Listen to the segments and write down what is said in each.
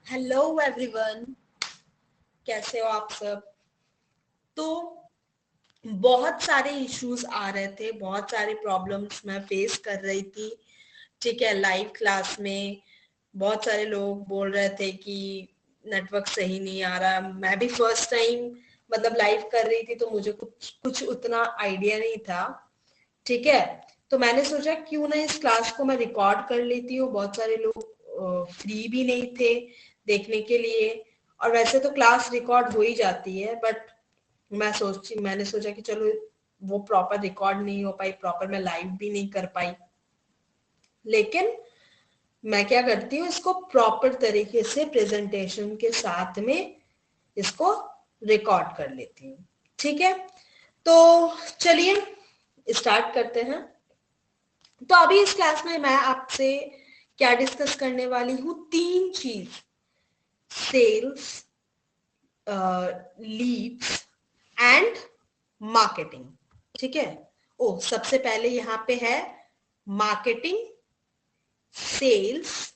Hello everyone, कैसे हो आप सब। तो बहुत सारे इश्यूज आ रहे थे, बहुत सारे प्रॉब्लम्स मैं फेस कर रही थी। ठीक है, लाइव क्लास में बहुत सारे लोग बोल रहे थे कि नेटवर्क सही नहीं आ रहा। मैं भी फर्स्ट टाइम मतलब लाइव कर रही थी, तो मुझे कुछ कुछ उतना आइडिया नहीं था। ठीक है, तो मैंने सोचा क्यों ना इस क्लास को मैं रिकॉर्ड कर लेती हूँ। बहुत सारे लोग फ्री भी नहीं थे देखने के लिए, और वैसे तो क्लास रिकॉर्ड हो ही जाती है, बट मैंने सोचा कि चलो वो प्रॉपर रिकॉर्ड नहीं हो पाई, प्रॉपर मैं लाइव भी नहीं कर पाई। लेकिन मैं क्या करती हूँ, इसको प्रॉपर तरीके से प्रेजेंटेशन के साथ में इसको रिकॉर्ड कर लेती हूँ। ठीक है, तो चलिए स्टार्ट करते हैं। तो अभी इस क्लास में मैं आपसे क्या डिस्कस करने वाली हूँ, तीन चीज। Sales, leads and marketing. ठीक है, ओ सबसे पहले यहाँ पे है मार्केटिंग, सेल्स,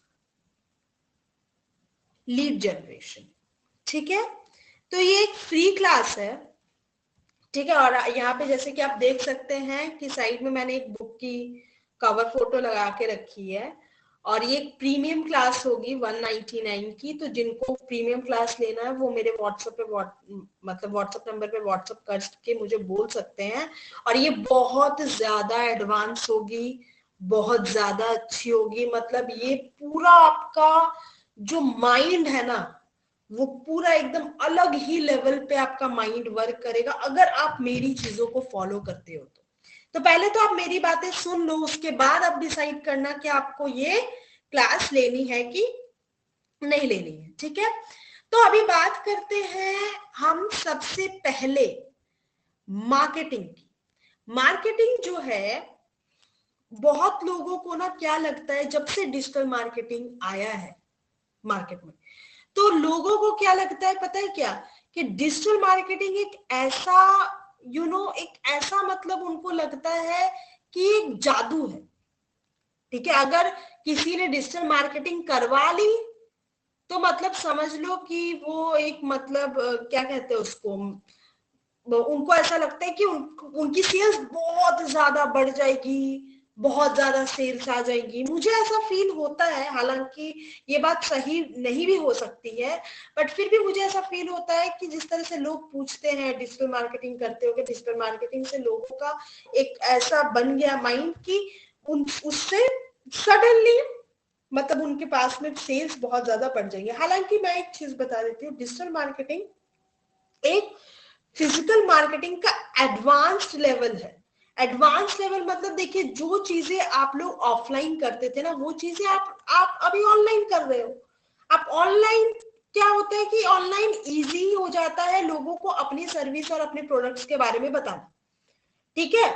लीड जनरेशन। ठीक है, तो ये एक फ्री क्लास है। ठीक है, और यहाँ पे जैसे कि आप देख सकते हैं कि साइड में मैंने एक बुक की कवर फोटो लगा के रखी है, और ये एक प्रीमियम क्लास होगी 199 की। तो जिनको प्रीमियम क्लास लेना है वो मेरे व्हाट्सएप पे मतलब व्हाट्सएप नंबर पे व्हाट्सएप करके मुझे बोल सकते हैं। और ये बहुत ज्यादा एडवांस होगी, बहुत ज्यादा अच्छी होगी। मतलब ये पूरा आपका जो माइंड है ना, वो पूरा एकदम अलग ही लेवल पे आपका माइंड वर्क करेगा अगर आप मेरी चीजों को फॉलो करते हो। तो पहले तो आप मेरी बातें सुन लो, उसके बाद आप डिसाइड करना कि आपको ये क्लास लेनी है कि नहीं लेनी है। ठीक है, तो अभी बात करते हैं हम सबसे पहले मार्केटिंग की। मार्केटिंग जो है, बहुत लोगों को ना क्या लगता है, जब से डिजिटल मार्केटिंग आया है मार्केट में, तो लोगों को क्या लगता है पता है क्या, कि डिजिटल मार्केटिंग एक ऐसा एक ऐसा मतलब उनको लगता है कि एक जादू है। ठीक है, अगर किसी ने डिजिटल मार्केटिंग करवा ली तो मतलब समझ लो कि वो एक मतलब क्या कहते हैं उसको, उनको ऐसा लगता है कि उनकी सेल्स बहुत ज्यादा बढ़ जाएगी, बहुत ज्यादा सेल्स आ जाएगी। मुझे ऐसा फील होता है, हालांकि ये बात सही नहीं भी हो सकती है, बट फिर भी मुझे ऐसा फील होता है कि जिस तरह से लोग पूछते हैं डिजिटल मार्केटिंग करते हो, डिजिटल मार्केटिंग से लोगों का एक ऐसा बन गया माइंड कि उससे सडनली मतलब उनके पास में सेल्स बहुत ज्यादा बढ़ जाएंगे। हालांकि मैं एक चीज बता देती हूँ, डिजिटल मार्केटिंग एक फिजिकल मार्केटिंग का एडवांस्ड लेवल है। एडवांस लेवल मतलब देखिए, जो चीजें आप लोग ऑफलाइन करते थे ना, वो चीजें आप अभी ऑनलाइन कर रहे हो। आप ऑनलाइन क्या होता है कि ऑनलाइन इजी हो जाता है लोगों को अपनी सर्विस और अपने प्रोडक्ट्स के बारे में बताना। ठीक है,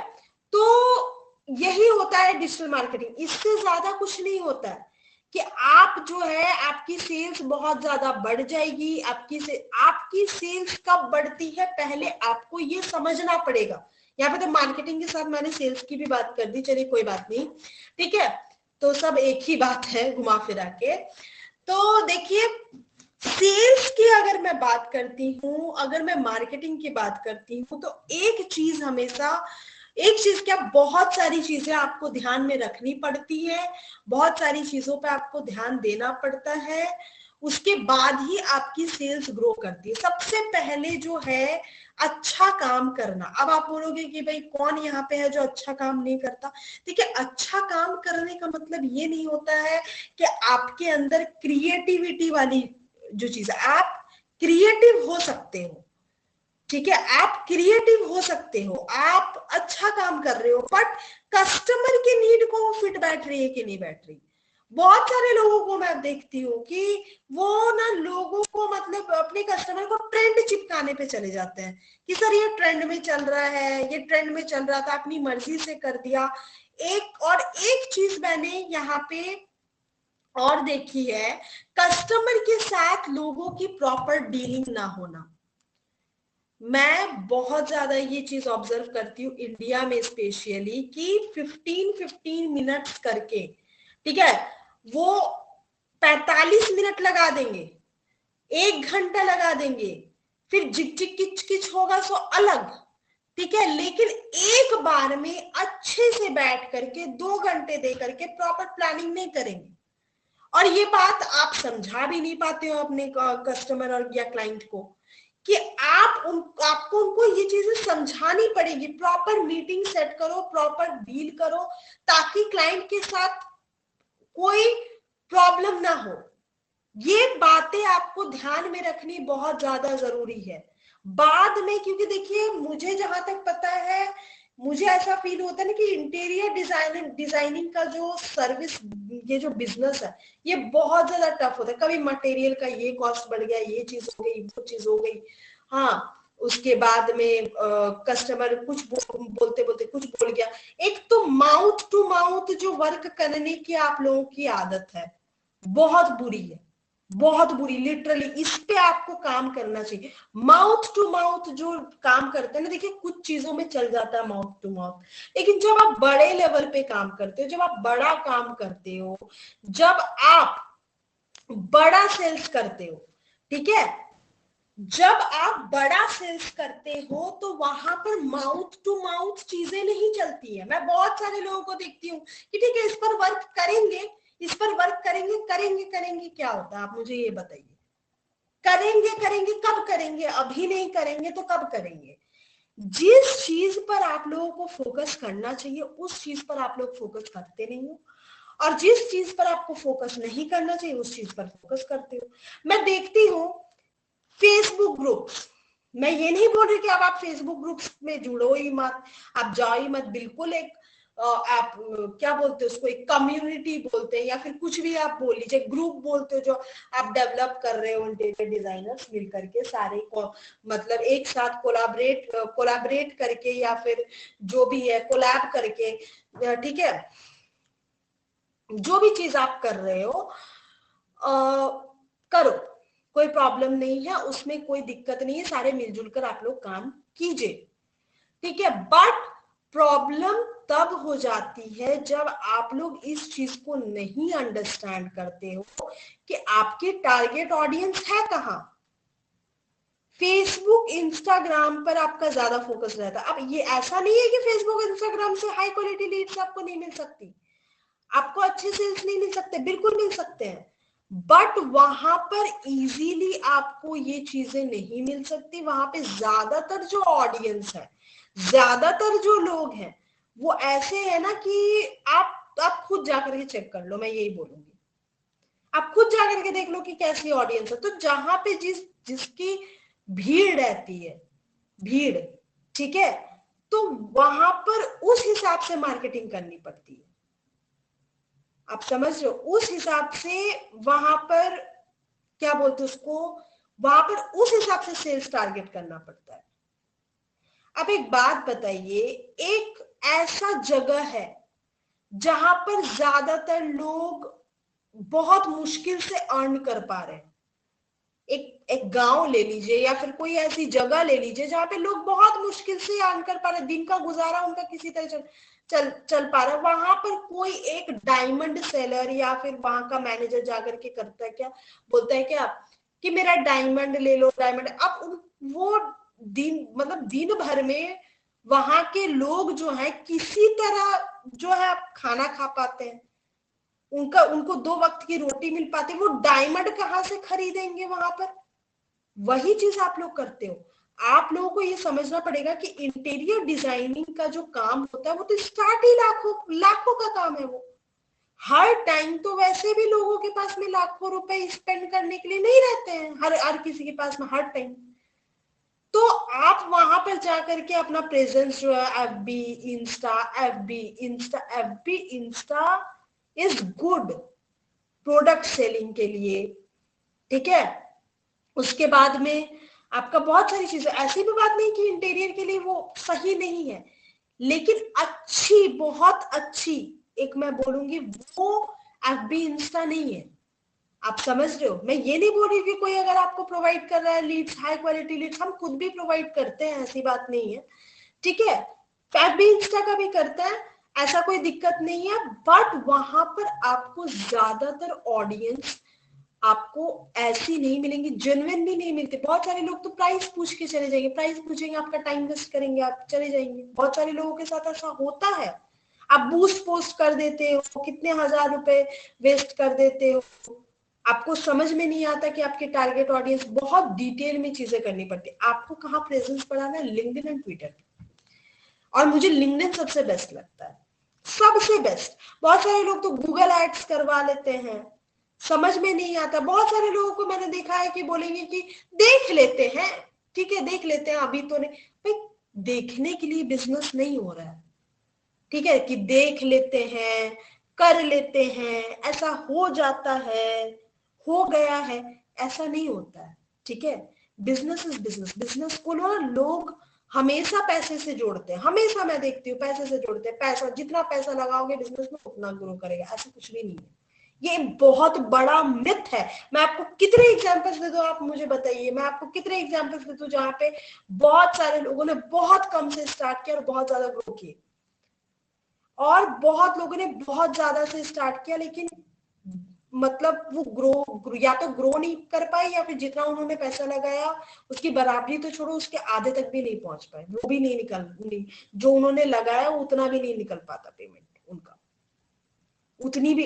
तो यही होता है डिजिटल मार्केटिंग, इससे ज्यादा कुछ नहीं होता है कि आप जो है आपकी सेल्स बहुत ज्यादा बढ़ जाएगी। आपकी सेल्स कब बढ़ती है पहले आपको ये समझना पड़ेगा। यहाँ पे तो मार्केटिंग के साथ मैंने सेल्स की भी बात कर दी, चलिए कोई बात नहीं। ठीक है, तो सब एक ही बात है घुमा फिरा के। तो देखिए, सेल्स की अगर मैं बात करती हूँ, अगर मैं मार्केटिंग की बात करती हूँ, तो एक चीज क्या, बहुत सारी चीजें आपको ध्यान में रखनी पड़ती है, बहुत सारी चीजों पे आपको ध्यान देना पड़ता है, उसके बाद ही आपकी सेल्स ग्रो करती है। सबसे पहले जो है अच्छा काम करना। अब आप बोलोगे कि भाई कौन यहाँ पे है जो अच्छा काम नहीं करता। देखिए, अच्छा काम करने का मतलब ये नहीं होता है कि आपके अंदर क्रिएटिविटी वाली जो चीज है, आप क्रिएटिव हो सकते हो। ठीक है, आप क्रिएटिव हो सकते हो, आप अच्छा काम कर रहे हो, बट कस्टमर की नीड को फिट बैठ रही है कि नहीं बैठ रही। बहुत सारे लोगों को मैं देखती हूँ कि वो ना लोगों को मतलब अपने कस्टमर को ट्रेंड चिपकाने पे चले जाते हैं कि सर ये ट्रेंड में चल रहा है, ये ट्रेंड में चल रहा था, अपनी मर्जी से कर दिया। एक चीज मैंने यहाँ पे और देखी है, कस्टमर के साथ लोगों की प्रॉपर डीलिंग ना होना। मैं बहुत ज्यादा ये चीज ऑब्जर्व करती हूँ इंडिया में स्पेशली, कि 15-15 मिनट्स करके, ठीक है, वो 45 मिनट लगा देंगे 1 घंटा लगा देंगे, फिर झिक झिक किच किच होगा सो अलग, ठीक है, लेकिन एक बार में अच्छे से बैठ करके 2 घंटे दे करके प्रॉपर प्लानिंग नहीं करेंगे। और ये बात आप समझा भी नहीं पाते हो अपने कस्टमर और या क्लाइंट को, कि आपको उनको ये चीजें समझानी पड़ेगी। प्रॉपर मीटिंग सेट करो, प्रॉपर डील करो, ताकि क्लाइंट के साथ कोई प्रॉब्लम ना हो। ये बातें आपको ध्यान में रखनी बहुत ज्यादा जरूरी है बाद में, क्योंकि देखिए मुझे जहां तक पता है, मुझे ऐसा फील होता है ना कि इंटीरियर डिजाइनिंग का जो सर्विस, ये जो बिजनेस है, ये बहुत ज्यादा टफ होता है। कभी मटेरियल का ये कॉस्ट बढ़ गया, ये चीज हो गई, वो चीज हो गई, हाँ, उसके बाद में कस्टमर कुछ बोलते बोलते कुछ बोल गया। एक तो माउथ टू माउथ जो वर्क करने की आप लोगों की आदत है, बहुत बुरी है, बहुत बुरी, लिटरली इस पे आपको काम करना चाहिए। माउथ टू माउथ जो काम करते हैं ना, देखिए कुछ चीजों में चल जाता है माउथ टू माउथ, लेकिन जब आप बड़े लेवल पे काम करते हो, जब आप बड़ा काम करते हो, जब आप बड़ा सेल्स करते हो, ठीक है, जब आप बड़ा सेल्स करते हो तो वहां पर माउथ टू माउथ चीजें नहीं चलती है। मैं बहुत सारे लोगों को देखती हूँ कि ठीक है, इस पर वर्क करेंगे, इस पर वर्क करेंगे, करेंगे करेंगे, क्या होता है आप मुझे ये बताइए। करेंगे करेंगे, कब करेंगे? अभी नहीं करेंगे तो कब करेंगे? जिस चीज पर आप लोगों को फोकस करना चाहिए उस चीज पर आप लोग फोकस करते नहीं हो, और जिस चीज पर आपको फोकस नहीं करना चाहिए उस चीज पर फोकस करते हो। मैं देखती हूँ फेसबुक ग्रुप्स, मैं ये नहीं बोल रही कि अब आप फेसबुक ग्रुप्स में जुड़ो ही मत, आप जाओ ही मत, बिल्कुल एक आप क्या बोलते हो उसको, एक कम्युनिटी बोलते हैं या फिर कुछ भी आप बोल लीजिए, ग्रुप बोलते हो, जो आप डेवलप कर रहे हो इंटीरियर डिजाइनर्स मिल करके सारे को, मतलब एक साथ कोलैबोरेट करके या फिर जो भी है कोलैब करके, ठीक है, जो भी चीज आप कर रहे हो करो, कोई प्रॉब्लम नहीं है उसमें, कोई दिक्कत नहीं है, सारे मिलजुल कर आप लोग काम कीजिए, ठीक है। बट प्रॉब्लम तब हो जाती है जब आप लोग इस चीज को नहीं अंडरस्टैंड करते हो कि आपकी टारगेट ऑडियंस है कहाँ। फेसबुक इंस्टाग्राम पर आपका ज्यादा फोकस रहता है। अब ये ऐसा नहीं है कि फेसबुक इंस्टाग्राम से हाई क्वालिटी लीड्स आपको नहीं मिल सकती, आपको अच्छे सेल्स नहीं मिल सकते, बिल्कुल मिल सकते हैं, बट वहां पर इजीली आपको ये चीजें नहीं मिल सकती। वहां पे ज्यादातर जो ऑडियंस है, ज्यादातर जो लोग हैं, वो ऐसे है ना कि आप खुद जाकर के चेक कर लो, मैं यही बोलूंगी, आप खुद जाकर के देख लो कि कैसी ऑडियंस है। तो जहां पे जिसकी भीड़ रहती है, भीड़, ठीक है, तो वहां पर उस हिसाब से मार्केटिंग करनी पड़ती है, आप समझ रहे हो, उस हिसाब से वहां पर क्या बोलते उसको, वहां पर उस हिसाब से सेल्स टारगेट करना पड़ता है। अब एक बात बताइए, एक ऐसा जगह है जहां पर ज्यादातर लोग बहुत मुश्किल से अर्न कर पा रहे हैं, एक गांव ले लीजिए या फिर कोई ऐसी जगह ले लीजिए जहां पे लोग बहुत मुश्किल से अर्न कर पा रहे हैं, दिन का गुजारा उनका किसी तरह चल पा रहा है। वहां पर कोई एक डायमंड सेलर या फिर वहां का मैनेजर जाकर के करता है क्या, बोलता है क्या कि मेरा डायमंड ले लो, डायमंड। अब वो दिन, मतलब दिन भर में वहां के लोग जो है किसी तरह जो है आप खाना खा पाते हैं, उनको 2 वक्त की रोटी मिल पाती है, वो डायमंड कहाँ से खरीदेंगे वहां पर? वही चीज आप लोग करते हो। आप लोगों को ये समझना पड़ेगा कि इंटीरियर डिजाइनिंग का जो काम होता है वो तो स्टार्ट ही लाखों लाखों का काम है। वो हर टाइम तो वैसे भी लोगों के पास में लाखों रुपए स्पेंड करने के लिए नहीं रहते हैं, हर किसी के पास में हर टाइम। तो आप वहां पर जाकर के अपना प्रेजेंस जो है, F B insta is good product selling के लिए, ठीक है। उसके बाद में आपका बहुत सारी चीजें, ऐसी भी बात नहीं कि इंटीरियर के लिए वो सही नहीं है, लेकिन अच्छी, बहुत अच्छी, एक मैं बोलूंगी वो एफबी इंस्टा नहीं है। आप समझ रहे हो, मैं ये नहीं बोल रही कि कोई अगर आपको प्रोवाइड कर रहा है लीड्स, हाई क्वालिटी लीड्स, हम खुद भी प्रोवाइड करते हैं, ऐसी बात नहीं है, ठीक है, एफबी इंस्टा का भी करता है, ऐसा कोई दिक्कत नहीं है। बट वहां पर आपको ज्यादातर ऑडियंस आपको ऐसी नहीं मिलेंगी, जेन्युइन भी नहीं मिलते। बहुत सारे लोग तो प्राइस पूछ के चले जाएंगे, प्राइस पूछेंगे, आपका टाइम वेस्ट करेंगे, आप चले जाएंगे। बहुत सारे लोगों के साथ ऐसा होता है। आप बूस्ट पोस्ट कर देते हो, कितने हजार रुपए वेस्ट कर देते हो, आपको समझ में नहीं आता कि आपके टारगेट ऑडियंस, बहुत डिटेल में चीजें करनी पड़ती है। आपको कहाँ प्रेजेंस बढ़ाना है? LinkedIn and Twitter. और मुझे लिंक्डइन सबसे बेस्ट लगता है, सबसे बेस्ट। बहुत सारे लोग तो गूगल एड्स करवा लेते हैं, समझ में नहीं आता। बहुत सारे लोगों को मैंने देखा है कि बोलेंगे कि देख लेते हैं, ठीक है देख लेते हैं, अभी तो नहीं। भाई देखने के लिए बिजनेस नहीं हो रहा है, ठीक है, कि देख लेते हैं, कर लेते हैं, ऐसा हो जाता है, हो गया है, ऐसा नहीं होता है, ठीक है। Business is business. बिजनेस को ना लोग हमेशा पैसे से जोड़ते हैं, हमेशा मैं देखती हूँ पैसे से जोड़ते हैं। पैसा, जितना पैसा लगाओगे बिजनेस में उतना ग्रो करेगा, ऐसा कुछ भी नहीं है। ये बहुत बड़ा मिथ है। मैं आपको कितने एग्जांपल्स दे दूं, आप मुझे बताइए, मैं आपको कितने एग्जांपल्स दे दूं जहां पे बहुत सारे लोगों ने बहुत कम से स्टार्ट किया और बहुत ज्यादा ग्रो किए, और बहुत लोगों ने बहुत ज्यादा से स्टार्ट किया लेकिन मतलब वो ग्रो या तो ग्रो नहीं कर पाए, या फिर जितना उन्होंने पैसा लगाया उसकी बराबरी तो छोड़ो, उसके आधे तक भी नहीं पहुंच पाए। वो भी नहीं नहीं, जो उन्होंने लगाया उतना भी नहीं निकल पाता पेमेंट उनका,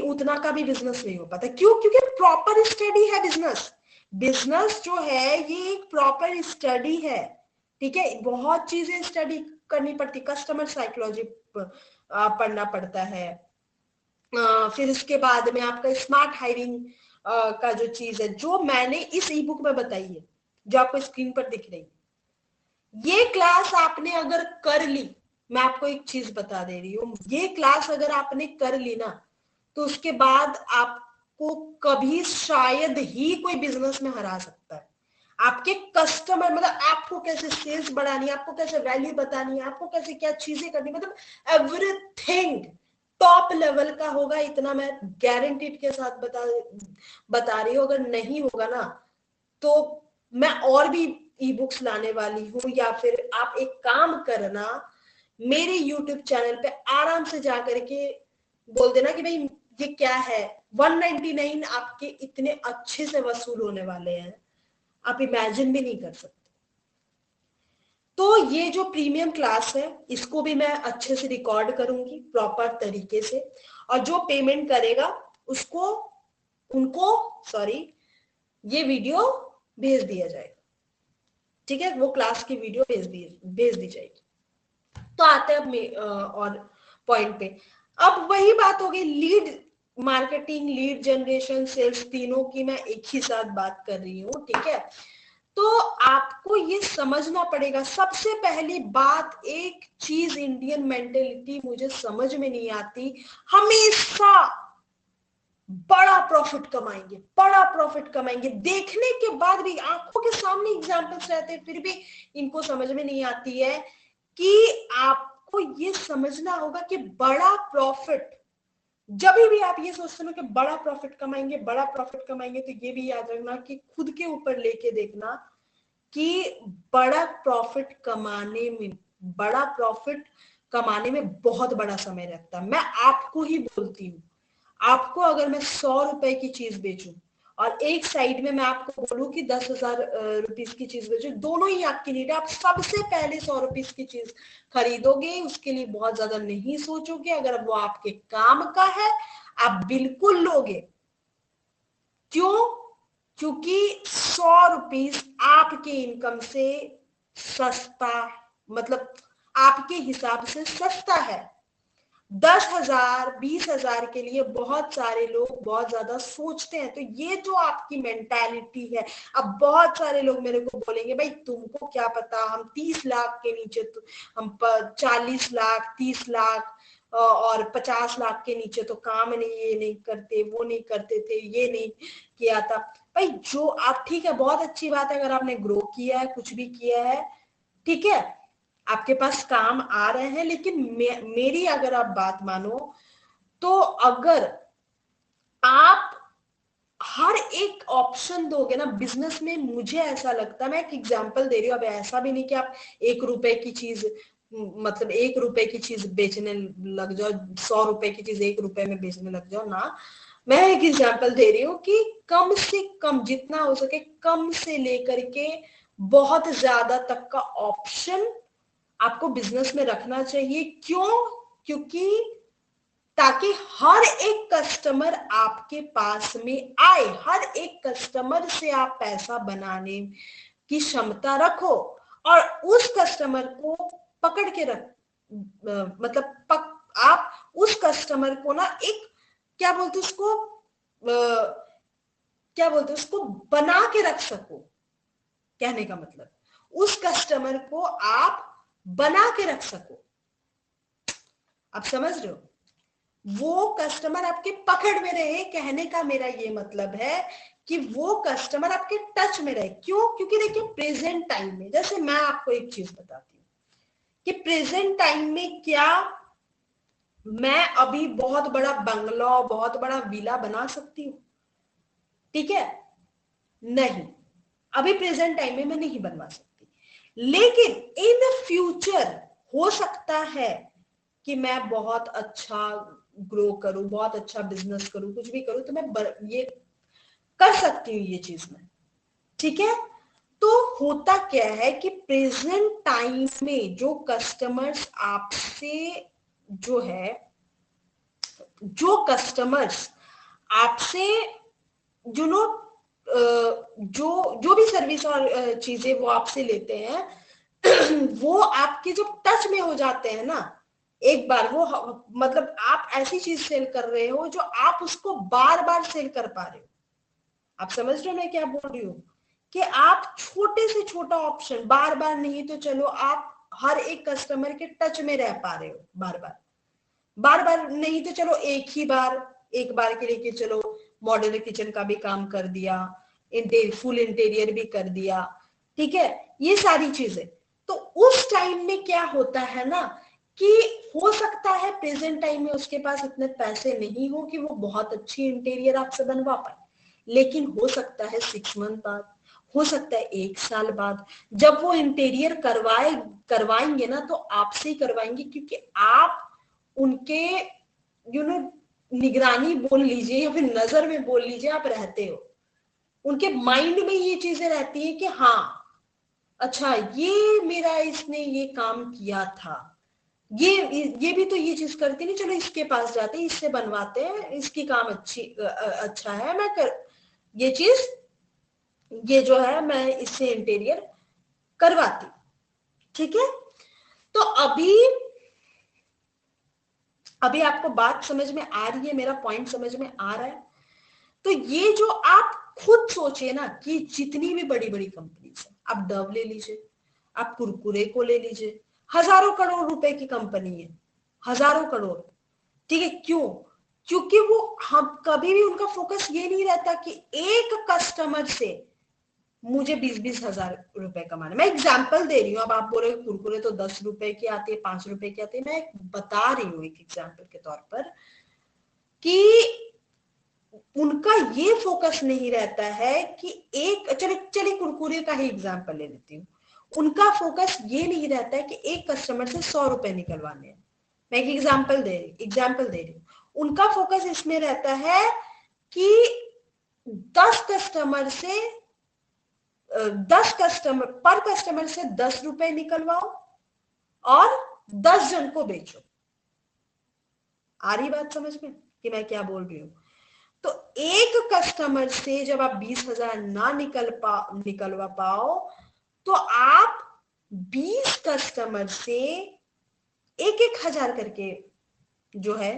उतना का भी बिजनेस नहीं हो पाता। क्यों? क्योंकि प्रॉपर स्टडी है बिजनेस। बिजनेस जो है ये एक प्रॉपर स्टडी है, ठीक है। बहुत चीजें स्टडी करनी पड़ती, कस्टमर साइकोलॉजी पढ़ना पड़ता है। फिर उसके बाद में आपका स्मार्ट हायरिंग का जो चीज है, जो मैंने इस ई बुक में बताई है, जो आपको स्क्रीन पर दिख रही है, ये क्लास आपने अगर कर ली, मैं आपको एक चीज बता दे रही हूँ, ये क्लास अगर आपने कर ली ना, तो उसके बाद आपको कभी शायद ही कोई बिजनेस में हरा सकता है। आपके कस्टमर, मतलब आपको कैसे सेल्स बढ़ानी है, आपको कैसे वैल्यू बतानी है, आपको कैसे क्या चीजें करनी, मतलब एवरीथिंग टॉप लेवल का होगा, इतना मैं गारंटीड के साथ बता रही हूँ। अगर नहीं होगा ना, तो मैं और भी ई बुक्स लाने वाली हूँ, या फिर आप एक काम करना, मेरे यूट्यूब चैनल पे आराम से जा करके बोल देना कि भाई ये क्या है, 199 आपके इतने अच्छे से वसूल होने वाले हैं, आप इमेजिन भी नहीं कर सकते। तो ये जो प्रीमियम क्लास है, इसको भी मैं अच्छे से रिकॉर्ड करूंगी प्रॉपर तरीके से, और जो पेमेंट करेगा उसको, उनको, सॉरी, ये वीडियो भेज दिया जाएगा, ठीक है, वो क्लास की वीडियो भेज दी जाएगी। तो आते हैं अब और पॉइंट पे। अब वही बात हो गई, lead marketing, lead generation, sales, तीनों की मैं एक ही साथ बात कर रही हूँ, ठीक है। तो आपको ये समझना पड़ेगा, सबसे पहली बात, एक चीज इंडियन मेंटेलिटी मुझे समझ में नहीं आती, हमेशा बड़ा प्रॉफिट कमाएंगे, बड़ा प्रॉफिट कमाएंगे, देखने के बाद भी आंखों के सामने एग्जांपल्स रहते हैं, फिर भी इनको समझ में नहीं आती है कि आपको ये समझना होगा कि बड़ा प्रॉफिट, जब भी आप ये सोचते हो कि बड़ा प्रॉफिट कमाएंगे, बड़ा प्रॉफिट कमाएंगे, तो ये भी याद रखना कि खुद के ऊपर लेके देखना कि बड़ा प्रॉफिट कमाने में बहुत बड़ा समय लगता है। मैं आपको ही बोलती हूँ, आपको अगर मैं 100 रुपए की चीज बेचूं और एक साइड में मैं आपको बोलूं कि 10,000 रुपीस की चीज बेचूं, दोनों ही आपकी नीड है। आप सबसे पहले 100 रुपीस की चीज खरीदोगे, उसके लिए बहुत ज्यादा नहीं सोचोगे, अगर वो आपके काम का है आप बिल्कुल लोगे। क्यों? क्योंकि 100 रुपीस आपके इनकम से सस्ता, मतलब आपके हिसाब से सस्ता है। 10,000 20,000 के लिए बहुत सारे लोग बहुत ज्यादा सोचते हैं। तो ये जो आपकी मेंटालिटी है, अब बहुत सारे लोग मेरे को बोलेंगे भाई तुमको क्या पता, हम 30 लाख के नीचे तो, हम 40 लाख 30 लाख और 50 लाख के नीचे तो काम नहीं, ये नहीं करते, वो नहीं करते थे, ये नहीं किया था। भाई जो आप, ठीक है, बहुत अच्छी बात है अगर आपने ग्रो किया है, कुछ भी किया है, ठीक है, आपके पास काम आ रहे हैं, लेकिन मेरी अगर आप बात मानो, तो अगर आप हर एक ऑप्शन दोगे ना बिजनेस में, मुझे ऐसा लगता है, मैं एक एग्जांपल दे रही हूँ, अब ऐसा भी नहीं कि आप 1 रुपए की चीज, मतलब 1 रुपए की चीज बेचने लग जाओ, 100 रुपए की चीज 1 रुपए में बेचने लग जाओ ना। मैं एक एग्जांपल दे रही हूँ कि कम से कम जितना हो सके कम से लेकर के बहुत ज्यादा तक का ऑप्शन आपको बिजनेस में रखना चाहिए। क्यों? क्योंकि ताकि हर एक कस्टमर आपके पास में आए, हर एक कस्टमर से आप पैसा बनाने की क्षमता रखो और उस कस्टमर को पकड़ के रख मतलब आप उस कस्टमर को ना एक क्या बोलते उसको क्या बोलते उसको बना के रख सको। कहने का मतलब उस कस्टमर को आप बना के रख सको। आप समझ रहे हो? वो कस्टमर आपके पकड़ में रहे। कहने का मेरा ये मतलब है कि वो कस्टमर आपके टच में रहे। क्यों? क्योंकि देखिए प्रेजेंट टाइम में, जैसे मैं आपको एक चीज बताती हूँ कि प्रेजेंट टाइम में क्या मैं अभी बहुत बड़ा बंगला, बहुत बड़ा विला बना सकती हूँ? ठीक है, नहीं, अभी प्रेजेंट टाइम में मैं नहीं बनवा सकती। लेकिन इन फ्यूचर हो सकता है कि मैं बहुत अच्छा ग्रो करूं, बहुत अच्छा बिजनेस करूं, कुछ भी करूं, तो मैं ये कर सकती हूँ ये चीज में। ठीक है, तो होता क्या है कि प्रेजेंट टाइम में जो कस्टमर्स आपसे जो है, जो कस्टमर्स आपसे जो नो जो जो भी सर्विस और चीजें वो आपसे लेते हैं वो आपके जब टच में हो जाते हैं ना एक बार, वो मतलब आप ऐसी चीज सेल कर रहे हो जो आप उसको बार बार सेल कर पा रहे हो। आप समझ रहे हो मैं क्या बोल रही हूँ? कि आप छोटे से छोटा ऑप्शन बार बार नहीं तो चलो आप हर एक कस्टमर के टच में रह पा रहे हो बार बार, बार बार नहीं तो चलो एक बार के लिए कि चलो मॉड्यूलर किचन का भी काम कर दिया, फुल इंटीरियर भी कर दिया। ठीक है, ये सारी चीजें। तो उस टाइम में क्या होता है ना कि हो सकता है प्रेजेंट टाइम में उसके पास इतने पैसे नहीं हो कि वो बहुत अच्छी इंटीरियर आपसे बनवा पाए, लेकिन हो सकता है 6 मंथ बाद, हो सकता है 1 साल बाद, जब वो इंटीरियर करवाएंगे ना तो आपसे ही करवाएंगे, क्योंकि आप उनके निगरानी बोल लीजिए या फिर नजर में बोल लीजिए, आप रहते हो। उनके माइंड में ये चीजें रहती है कि हाँ अच्छा ये मेरा इसने ये काम किया था, ये भी तो ये चीज करती नहीं, चलो इसके पास जाते हैं, इससे बनवाते हैं, इसकी काम अच्छा है, मैं कर ये चीज, ये जो है मैं इससे इंटीरियर करवाती। ठीक है, तो अभी आपको बात समझ में आ रही है, मेरा पॉइंट समझ में आ रहा है? तो ये जो आप खुद सोचिए ना कि जितनी भी बड़ी बड़ी कंपनीज है, आप डव ले लीजिए, आप कुरकुरे को ले लीजिए, हजारों करोड़ रुपए की कंपनी है, हजारों करोड़। ठीक है, क्यों? क्योंकि वो हम कभी भी उनका फोकस ये नहीं रहता कि एक कस्टमर से मुझे 20-20 हजार रुपए कमाने। मैं एग्जाम्पल दे रही हूँ, अब आप बोल रहे कुरकुरे तो 10 रुपए की आती है, 5 रुपए की आती है, मैं बता रही हूँ एक एग्जाम्पल के तौर पर कि उनका ये फोकस नहीं रहता है कि एक चलिए कुरकुरे का ही एग्जाम्पल ले लेती हूँ। उनका फोकस ये नहीं रहता है कि एक कस्टमर से 100 रुपए निकलवाने हैं। मैं एक एग्जाम्पल दे रही हूँ। उनका फोकस इसमें रहता है कि 10 कस्टमर से 10 कस्टमर पर कस्टमर से 10 रुपए निकलवाओ और 10 जन को बेचो। आ रही बात समझ में कि मैं क्या बोल रही हूँ? तो एक कस्टमर से जब आप 20 हजार ना निकलवा पाओ तो आप 20 कस्टमर से 1-1 हजार करके जो है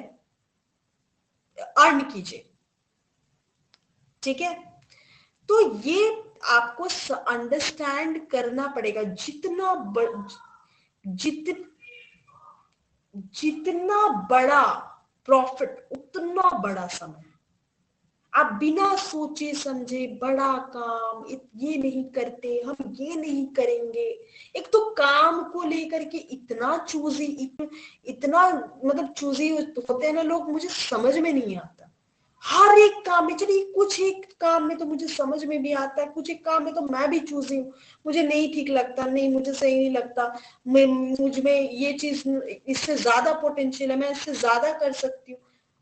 अर्न कीजिए। ठीक है, तो ये आपको अंडरस्टैंड करना पड़ेगा। जित जितना बड़ा प्रॉफिट उतना बड़ा समय। आप बिना सोचे समझे बड़ा काम ये नहीं करते, हम ये नहीं करेंगे। एक तो काम को लेकर के इतना चूजी, इतना मतलब चूजी होते हैं ना लोग, मुझे समझ में नहीं आता। हर एक काम में, चलिए कुछ एक काम में तो मुझे समझ में भी आता है, कुछ एक काम में तो मैं भी चूजी हूँ, मुझे नहीं ठीक लगता, नहीं मुझे सही नहीं लगता, मुझ में ये चीज इससे ज्यादा पोटेंशियल है, मैं इससे ज्यादा कर सकती हूँ।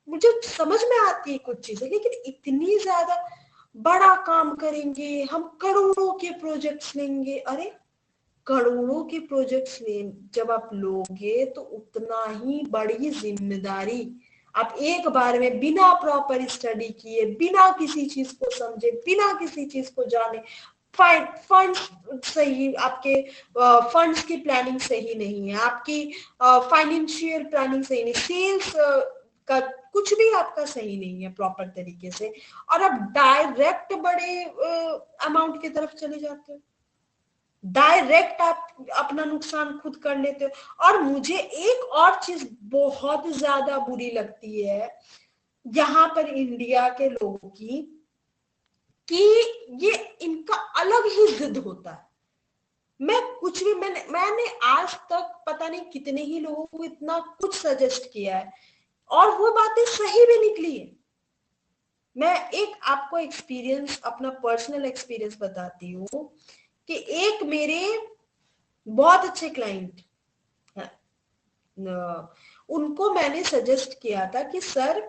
मुझे समझ में आती है कुछ चीजें, लेकिन इतनी ज्यादा बड़ा काम करेंगे हम, करोड़ों के प्रोजेक्ट्स लेंगे। अरे करोड़ों के प्रोजेक्ट्स ले जब आप लोगे तो उतना ही बड़ी जिम्मेदारी आप एक बार में बिना प्रॉपर स्टडी किए, बिना किसी चीज को समझे, बिना किसी चीज को जाने, फंड्स सही, आपके फंड्स की प्लानिंग सही नहीं है, आपकी फाइनेंशियल प्लानिंग सही नहीं, सेल्स का कुछ भी आपका सही नहीं है प्रॉपर तरीके से, और आप डायरेक्ट बड़े अमाउंट की तरफ चले जाते हो, डायरेक्ट आप अपना नुकसान खुद कर लेते हो। और मुझे एक और चीज बहुत ज्यादा बुरी लगती है यहाँ पर इंडिया के लोगों की, कि ये इनका अलग ही जिद होता है। मैं कुछ भी, मैंने आज तक पता नहीं कितने ही लोगों को इतना कुछ सजेस्ट किया है और वो बातें सही भी निकली है। मैं एक आपको एक्सपीरियंस, अपना पर्सनल एक्सपीरियंस बताती हूँ कि एक मेरे बहुत अच्छे क्लाइंट, उनको मैंने सजेस्ट किया था कि सर,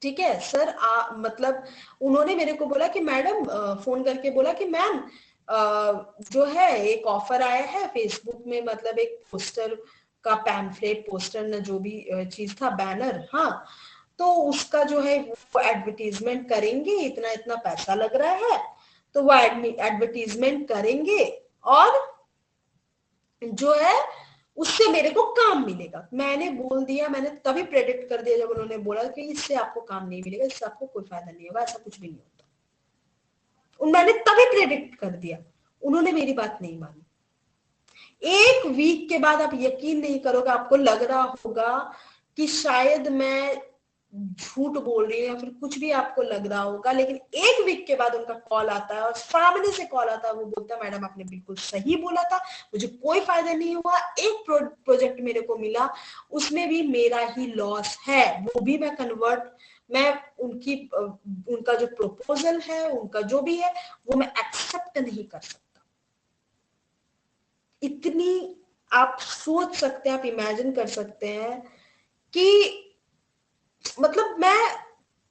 ठीक है सर, मतलब उन्होंने मेरे को बोला कि मैडम, फोन करके बोला कि मैम जो है एक ऑफर आया है फेसबुक में, मतलब एक पोस्टर का पैम्फलेट, पोस्टर न जो भी चीज था, बैनर, हाँ, तो उसका जो है वो एडवर्टीजमेंट करेंगे, इतना इतना पैसा लग रहा है, तो वो एडवर्टीजमेंट करेंगे और जो है उससे मेरे को काम मिलेगा। मैंने बोल दिया, मैंने तभी प्रेडिक्ट कर दिया जब उन्होंने बोला कि इससे आपको काम नहीं मिलेगा, इससे आपको कोई फायदा नहीं होगा, ऐसा कुछ भी नहीं होता। मैंने तभी प्रेडिक्ट कर दिया, उन्होंने मेरी बात नहीं मानी। एक वीक के बाद आप यकीन नहीं करोगे, आपको लग रहा होगा कि शायद मैं झूठ बोल रही हूँ या फिर कुछ भी आपको लग रहा होगा, लेकिन एक वीक के बाद उनका कॉल आता है और सामने से कॉल आता है, वो बोलता है मैडम आपने बिल्कुल सही बोला था, मुझे कोई फायदा नहीं हुआ, एक प्रोजेक्ट मेरे को मिला, उसमें भी मेरा ही लॉस है, वो भी मैं उनका जो प्रपोजल है, उनका जो भी है, वो मैं एक्सेप्ट नहीं कर सकता। इतनी आप सोच सकते हैं, आप इमेजिन कर सकते हैं कि मतलब मैं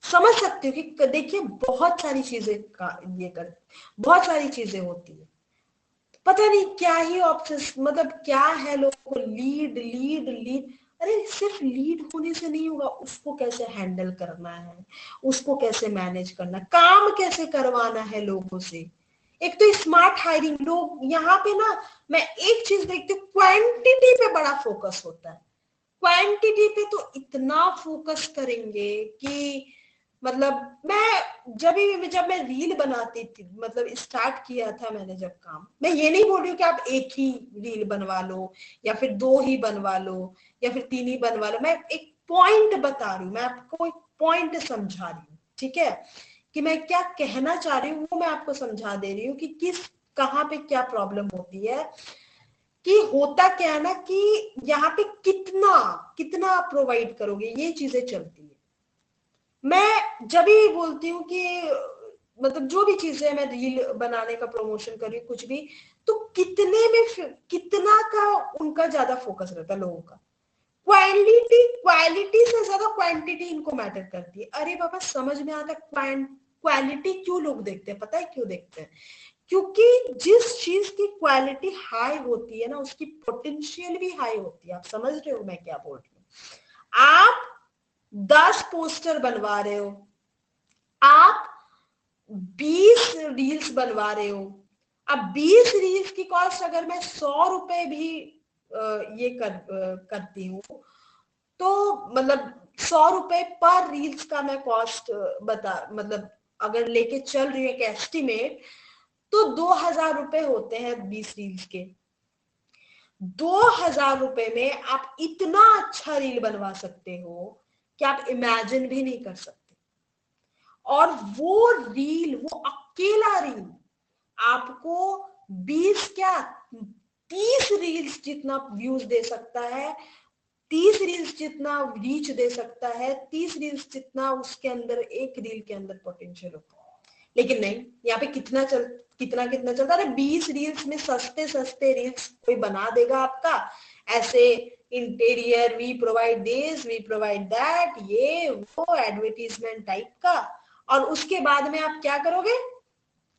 समझ सकती हूँ कि देखिए बहुत सारी चीजें का ये कर, बहुत सारी चीजें होती है, पता नहीं क्या ही ऑप्शंस, मतलब क्या है लोगों को, लीड लीड लीड। अरे सिर्फ लीड होने से नहीं होगा, उसको कैसे हैंडल करना है, उसको कैसे मैनेज करना, काम कैसे करवाना है लोगों से। एक तो स्मार्ट हायरिंग, लोग यहाँ पे ना, मैं एक चीज देखती हूँ, क्वांटिटी पे बड़ा फोकस होता है, क्वांटिटी पे तो इतना फोकस करेंगे कि मतलब जब मैं रील बनाती थी, मतलब स्टार्ट किया था मैंने जब काम, मैं ये नहीं बोल रही हूँ कि आप एक ही रील बनवा लो या फिर दो ही बनवा लो या फिर तीन ही बनवा लो, मैं एक पॉइंट बता रही हूँ, मैं आपको एक पॉइंट समझा रही हूँ, ठीक है, कि मैं क्या कहना चाह रही हूँ वो मैं आपको समझा दे रही हूँ कि कहाँ पे क्या प्रॉब्लम होती है। कि होता क्या है ना कि यहाँ पे कितना कितना आप प्रोवाइड करोगे, ये चीजें चलती है। मैं जब भी बोलती हूँ कि मतलब जो भी चीजें मैं रील बनाने का प्रमोशन कर रही हूँ कुछ भी, तो कितने में कितना का उनका ज्यादा फोकस रहता है लोगों का, क्वालिटी से ज्यादा क्वांटिटी इनको मैटर करती है। अरे बाबा समझ में आता है, क्वालिटी क्यों लोग देखते हैं, पता है क्यों देखते हैं? क्योंकि जिस चीज की क्वालिटी हाई होती है ना, उसकी पोटेंशियल भी हाई होती है। आप समझ रहे हो मैं क्या बोल रही हूँ? आप 10 पोस्टर बनवा रहे हो, आप 20 रील्स बनवा रहे हो, अब 20 रील्स की कॉस्ट अगर मैं 100 रुपए भी करती हूँ, तो मतलब 100 रुपए पर रील्स का मैं कॉस्ट मतलब अगर लेके चल रही है एक एस्टिमेट, तो 2000 रुपए होते हैं 20 रील्स के। 2000 रुपए में आप इतना अच्छा रील बनवा सकते हो कि आप इमेजिन भी नहीं कर सकते। और वो रील, वो अकेला रील आपको 20 क्या 30 रील्स जितना व्यूज दे सकता है, 30 रील्स जितना रीच दे सकता है, 30 रील्स जितना उसके अंदर एक रील के अंदर पोटेंशियल होता है। लेकिन नहीं, यहाँ पे कितना चलता है, 20 रील्स में सस्ते रील्स कोई बना देगा आपका, ऐसे interior, we provide this, we provide that, ये वो एडवर्टीजमेंट टाइप का। और उसके बाद में आप क्या करोगे,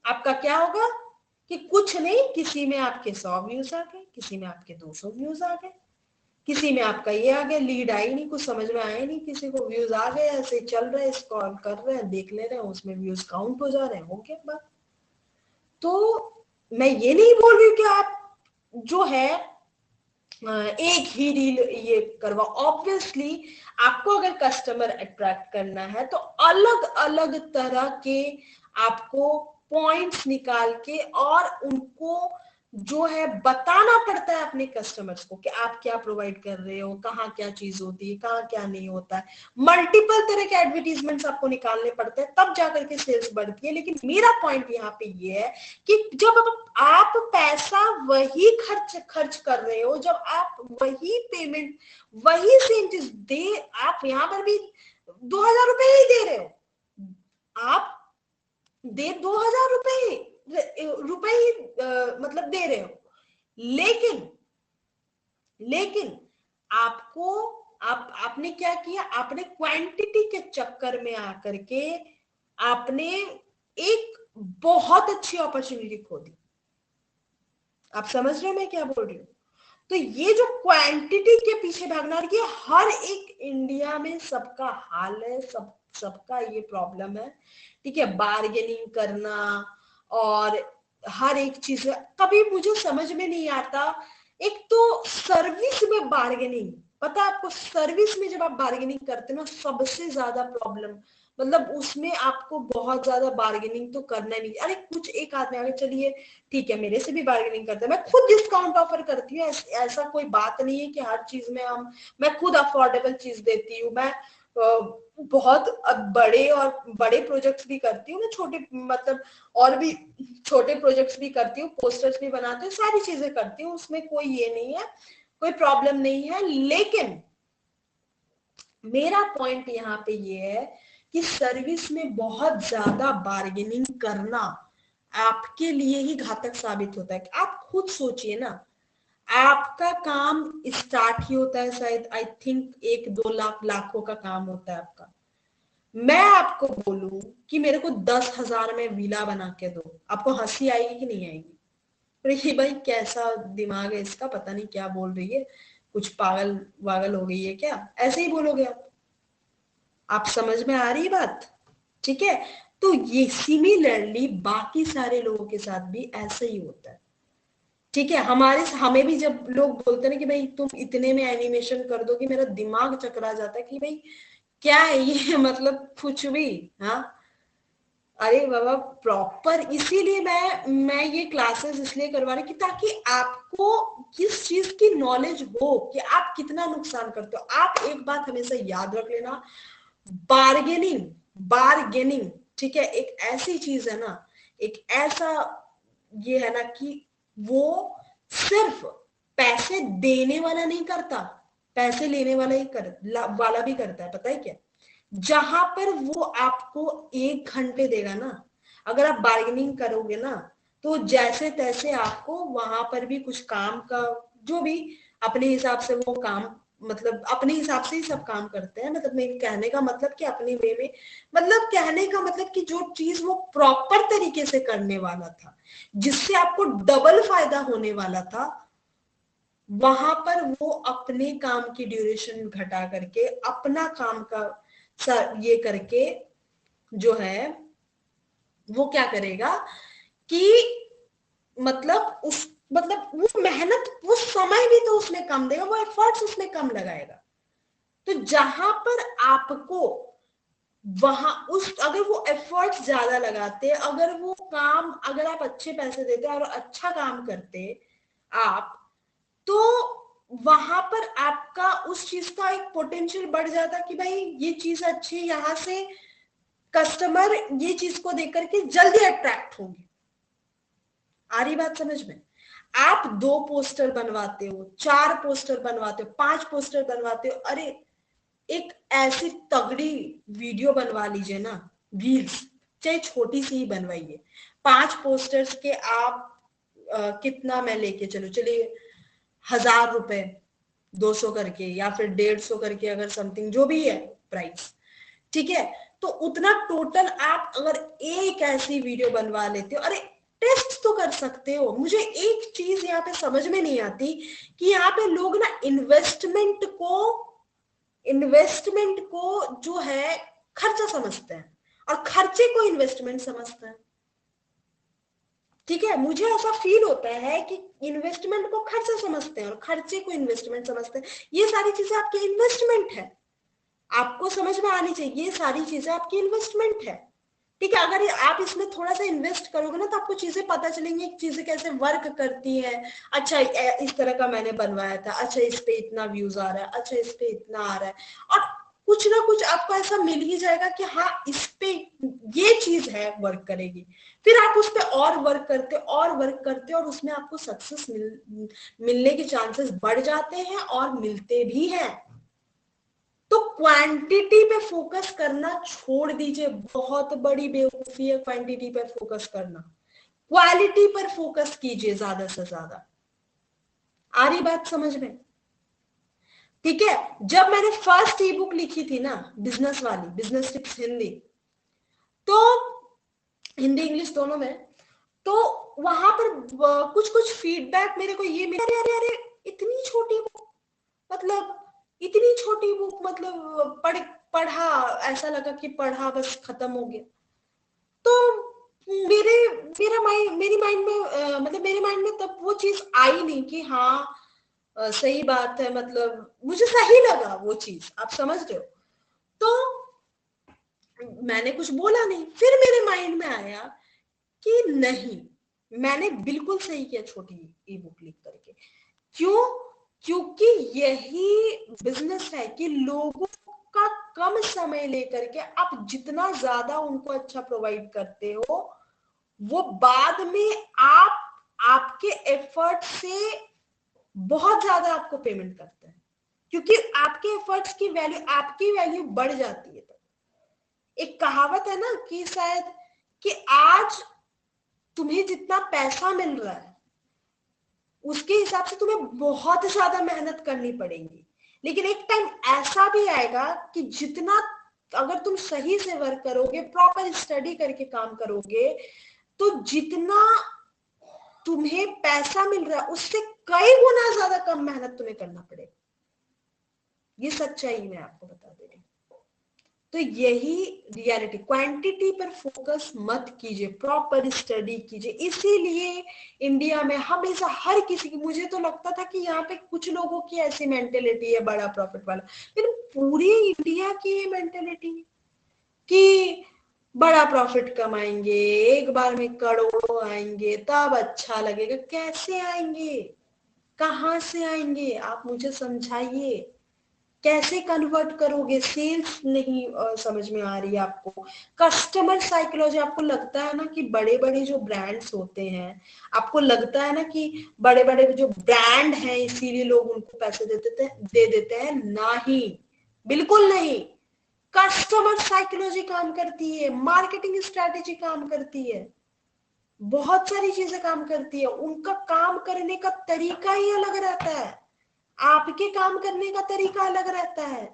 आपका क्या होगा कि कुछ नहीं, किसी में आपके 100 व्यूज आ गए, किसी में आपके 200 व्यूज आ गए, किसी में आपका ये आ गया, लीड आई नहीं, कुछ समझ में आया नहीं, किसी को व्यूज आ गए, ऐसे चल रहे हैं, स्क्रॉल कर रहे हैं, देख ले रहे हैं, उसमें व्यूज काउंट हो जा रहे हैं, हो गया बात। तो मैं ये नहीं बोल रही हूँ कि आप जो है एक ही रील ये करवा। ऑब्वियसली आपको अगर कस्टमर अट्रैक्ट करना है तो अलग अलग तरह के आपको पॉइंट्स निकाल के और उनको जो है बताना पड़ता है अपने कस्टमर्स को कि आप क्या प्रोवाइड कर रहे हो, कहाँ क्या चीज होती है, कहाँ क्या नहीं होता है। मल्टीपल तरह के एडवर्टीजमेंट्स आपको निकालने पड़ते हैं, तब जाकर के सेल्स बढ़ती है। लेकिन मेरा पॉइंट यहाँ पे ये है कि जब आप पैसा वही खर्च कर रहे हो, जब आप वही पेमेंट, वही सेम चीज दे, आप यहाँ पर भी 2,000 रुपए ही दे रहे हो, आप दे 2,000 रुपए ही मतलब दे रहे हो। लेकिन आपको आपने क्या किया, आपने क्वांटिटी के चक्कर में आकर के आपने एक बहुत अच्छी अपॉर्चुनिटी खो दी। आप समझ रहे हो मैं क्या बोल रही हूँ? तो ये जो क्वांटिटी के पीछे भागना, ये हर एक इंडिया में सबका हाल है, सबका ये प्रॉब्लम है, ठीक है, बार्गेनिंग करना। और हर एक चीज कभी मुझे समझ में नहीं आता। एक तो सर्विस में बार्गेनिंग, पता है आपको, सर्विस में जब आप बार्गेनिंग करते हो ना, सबसे ज्यादा प्रॉब्लम, मतलब उसमें आपको बहुत ज्यादा बार्गेनिंग तो करना नहीं। अरे कुछ एक आदमी आगे, चलिए ठीक है, मेरे से भी बार्गेनिंग करते हैं, मैं खुद डिस्काउंट ऑफर करती हूँ, ऐसा कोई बात नहीं है कि हर चीज में मैं खुद अफोर्डेबल चीज देती हूँ। मैं बहुत बड़े प्रोजेक्ट्स भी करती हूँ, मैं छोटे मतलब और भी छोटे प्रोजेक्ट्स भी करती हूँ, पोस्टर्स भी बनाती हूँ, सारी चीजें करती हूँ, उसमें कोई ये नहीं है, कोई प्रॉब्लम नहीं है। लेकिन मेरा पॉइंट यहाँ पे ये है कि सर्विस में बहुत ज्यादा बार्गेनिंग करना आपके लिए ही घातक साबित होता है। आप खुद सोचिए ना, आपका काम स्टार्ट ही होता है शायद, आई थिंक 1-2 लाखों का काम होता है आपका। मैं आपको बोलूं कि मेरे को 10,000 में विला बना के दो, आपको हंसी आएगी कि नहीं आएगी? अरे ये भाई कैसा दिमाग है इसका, पता नहीं क्या बोल रही है, कुछ पागल वागल हो गई है क्या, ऐसे ही बोलोगे आप समझ में आ रही है बात? ठीक है, तो ये सिमिलरली बाकी सारे लोगों के साथ भी ऐसा ही होता है। ठीक है, हमें भी जब लोग बोलते हैं ना कि भाई तुम इतने में एनिमेशन कर दो, कि मेरा दिमाग चकरा जाता है कि भाई क्या है ये मतलब कुछ भी। हाँ, अरे बाबा प्रॉपर, इसीलिए मैं ये क्लासेस इसलिए करवा रही कि ताकि आपको किस चीज की नॉलेज हो कि आप कितना नुकसान करते हो। आप एक बात हमेशा याद रख लेना, बार्गेनिंग बार्गेनिंग ठीक है, एक ऐसी चीज है ना, एक ऐसा ये है ना कि वो सिर्फ पैसे देने वाला नहीं करता, पैसे लेने वाला वाला भी करता है। पता है क्या, जहां पर वो आपको 1 घंटे देगा ना, अगर आप बार्गेनिंग करोगे ना, तो जैसे तैसे आपको वहां पर भी कुछ काम का, जो भी अपने हिसाब से वो काम, मतलब अपने हिसाब से ही सब काम करते हैं। मतलब मेरे कहने का मतलब कि अपने वे में, मतलब कहने का मतलब कि जो चीज वो प्रॉपर तरीके से करने वाला था, जिससे आपको डबल फायदा होने वाला था, वहां पर वो अपने काम की ड्यूरेशन घटा करके अपना काम का ये करके जो है वो क्या करेगा कि मतलब वो मेहनत, वो समय भी तो उसमें कम देगा, वो एफर्ट्स उसमें कम लगाएगा। तो जहां पर आपको वहां उस, अगर वो एफर्ट्स ज्यादा लगाते, अगर वो काम, अगर आप अच्छे पैसे देते और अच्छा काम करते आप, तो वहां पर आपका उस चीज का एक पोटेंशियल बढ़ जाता कि भाई ये चीज अच्छी, यहां से कस्टमर ये चीज को देख करके जल्दी अट्रैक्ट होंगे। आ रही बात समझ में? आप 2 पोस्टर बनवाते हो, 4 पोस्टर बनवाते हो, 5 पोस्टर बनवाते हो, अरे एक ऐसी तगड़ी वीडियो बनवा लीजिए ना, रील्स चाहे छोटी सी ही बनवाइए। 5 पोस्टर्स के आप कितना मैं लेके चलो, चलिए 1,000 रुपए, 200 करके या फिर 150 करके, अगर समथिंग जो भी है प्राइस, ठीक है। तो उतना टोटल आप अगर एक ऐसी वीडियो बनवा लेते हो, अरे टेस्ट तो कर सकते हो। मुझे एक चीज यहाँ पे समझ में नहीं आती कि यहाँ पे लोग ना इन्वेस्टमेंट को जो है खर्चा समझते हैं और खर्चे को इन्वेस्टमेंट समझते हैं। ठीक है, मुझे ऐसा फील होता है कि इन्वेस्टमेंट को खर्चा समझते हैं और खर्चे को इन्वेस्टमेंट समझते हैं। ये सारी चीजें आपकी इन्वेस्टमेंट है, आपको समझ में आनी चाहिए। ये सारी चीजें आपकी इन्वेस्टमेंट है, ठीक है। अगर आप इसमें थोड़ा सा इन्वेस्ट करोगे ना तो आपको चीजें पता चलेंगी, चीजें कैसे वर्क करती है। अच्छा इस तरह का मैंने बनवाया था, अच्छा इस पे इतना व्यूज आ रहा है, अच्छा इस पे इतना आ रहा है, और कुछ ना कुछ आपको ऐसा मिल ही जाएगा कि हाँ इस पे ये चीज है, वर्क करेगी। फिर आप उस पे और वर्क करते और उसमें आपको सक्सेस मिलने के चांसेस बढ़ जाते हैं और मिलते भी हैं। तो क्वांटिटी पे फोकस करना छोड़ दीजिए, बहुत बड़ी बेवकूफी है क्वांटिटी पर फोकस करना। क्वालिटी पर फोकस कीजिए ज्यादा से ज्यादा। आ रही बात समझ में? ठीक है। जब मैंने फर्स्ट ई बुक लिखी थी ना, बिजनेस वाली, बिजनेस टिप्स हिंदी, तो हिंदी इंग्लिश दोनों में, तो वहां पर कुछ कुछ फीडबैक मेरे को ये मिला, अरे अरे अरे इतनी छोटी बुक, मतलब इतनी छोटी बुक, मतलब पढ़ा, ऐसा लगा कि पढ़ा बस खत्म हो गया। तो मेरे मेरा माइंड मेरी माइंड में मतलब मेरे माइंड में तब वो चीज आई नहीं कि हाँ सही बात है, मतलब मुझे सही लगा वो चीज, आप समझ रहे हो। तो मैंने कुछ बोला नहीं, फिर मेरे माइंड में आया कि नहीं, मैंने बिल्कुल सही किया छोटी ई बुक लिख करके। क्यों? क्योंकि यही बिजनेस है कि लोगों का कम समय लेकर के आप जितना ज्यादा उनको अच्छा प्रोवाइड करते हो, वो बाद में आपके एफर्ट से बहुत ज्यादा आपको पेमेंट करते हैं, क्योंकि आपके एफर्ट्स की वैल्यू, आपकी वैल्यू बढ़ जाती है। तो एक कहावत है ना कि शायद, कि आज तुम्हें जितना पैसा मिल रहा है उसके हिसाब से तुम्हें बहुत ज्यादा मेहनत करनी पड़ेगी, लेकिन एक टाइम ऐसा भी आएगा कि जितना, अगर तुम सही से वर्क करोगे, प्रॉपर स्टडी करके काम करोगे, तो जितना तुम्हें पैसा मिल रहा है उससे कई गुना ज्यादा कम मेहनत तुम्हें करना पड़ेगा। ये सच्चाई मैं आपको बता दे रही हूँ। तो यही रियलिटी, क्वांटिटी पर फोकस मत कीजिए, प्रॉपर स्टडी कीजिए। इसीलिए इंडिया में हमेशा हर किसी की, मुझे तो लगता था कि यहाँ पे कुछ लोगों की ऐसी मेंटेलिटी है बड़ा प्रॉफिट वाला, लेकिन पूरी इंडिया की ये मेंटेलिटी कि बड़ा प्रॉफिट कमाएंगे, एक बार में करोड़ों आएंगे तब अच्छा लगेगा। कैसे आएंगे, कहां से आएंगे, आप मुझे समझाइए। कैसे कन्वर्ट करोगे? सेल्स नहीं समझ में आ रही है आपको, कस्टमर साइकोलॉजी। आपको लगता है ना कि बड़े बड़े जो ब्रांड्स होते हैं, आपको लगता है ना कि बड़े बड़े जो ब्रांड हैं इसीलिए लोग उनको पैसे दे देते हैं। नहीं, बिल्कुल नहीं। कस्टमर साइकोलॉजी काम करती है, मार्केटिंग स्ट्रेटेजी काम करती है, बहुत सारी चीजें काम करती है। उनका काम करने का तरीका ही अलग रहता है, आपके काम करने का तरीका अलग रहता है।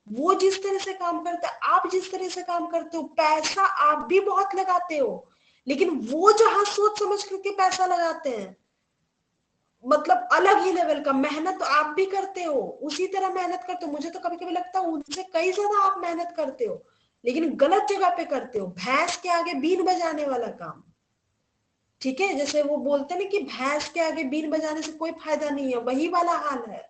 वो जिस तरह से काम करता है, आप जिस तरह से काम करते हो, पैसा आप भी बहुत लगाते हो, लेकिन वो जहां सोच समझ करके पैसा लगाते हैं, मतलब अलग ही लेवल का मेहनत तो आप भी करते हो, उसी तरह मेहनत करते हो। मुझे तो कभी कभी लगता है उनसे कई ज्यादा आप मेहनत करते हो, लेकिन गलत जगह पे करते हो, भैंस के आगे बीन बजाने वाला काम। ठीक है, जैसे वो बोलते हैं ना कि भैंस के आगे बीन बजाने से कोई फायदा नहीं है, वही वाला हाल है।